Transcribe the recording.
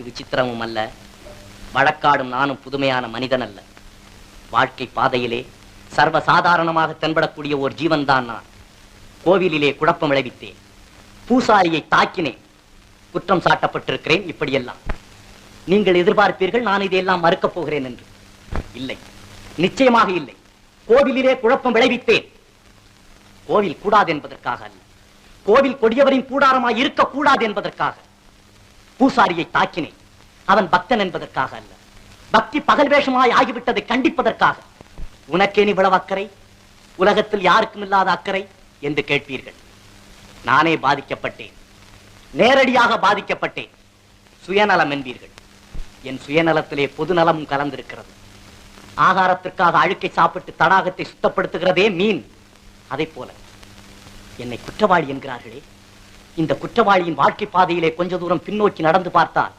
விசித்திரமும் அல்ல, வழக்காடும் நானும் புதுமையான மனிதன் அல்ல. வாழ்க்கை பாதையிலே சர்வ சாதாரணமாக தென்படக்கூடிய ஒரு ஜீவன் தான் நான். கோவிலிலே குழப்பம் விளைவித்தேன், பூசாரியை தாக்கினேன், குற்றம் சாட்டப்பட்டிருக்கிறேன். இப்படியெல்லாம் நீங்கள் எதிர்பார்ப்பீர்கள் நான் இதையெல்லாம் மறுக்கப் போகிறேன் என்று. இல்லை, நிச்சயமாக இல்லை. கோவிலிலே குழப்பம் விளைவித்தேன். கோவில் கூடாது என்பதற்காக அல்ல, கோவில் கொடியவரின் கூடாரமாய் இருக்கக்கூடாது என்பதற்காக. பூசாரியை தாக்கினேன், அவன் பக்தன் என்பதற்காக அல்ல, பக்தி பகல் வேஷமாய் ஆகிவிட்டதை கண்டிப்பதற்காக. உனக்கேன் இவ்வளவு அக்கறை? உலகத்தில் யாருக்கும் இல்லாத அக்கறை என்று கேட்பீர்கள். நானே பாதிக்கப்பட்டேன், நேரடியாக பாதிக்கப்பட்டேன். சுயநலம் என்பீர்கள். என் சுயநலத்திலே பொதுநலமும் கலந்திருக்கிறது. ஆகாரத்திற்காக அழுக்கை சாப்பிட்டு தடாகத்தை சுத்தப்படுத்துகிறதே மீன், அதை போல என்னை குற்றவாளி என்கிறார்களே. இந்த குற்றவாளியின் வாழ்க்கை பாதையிலே கொஞ்ச தூரம் பின்னோக்கி நடந்து பார்த்தால்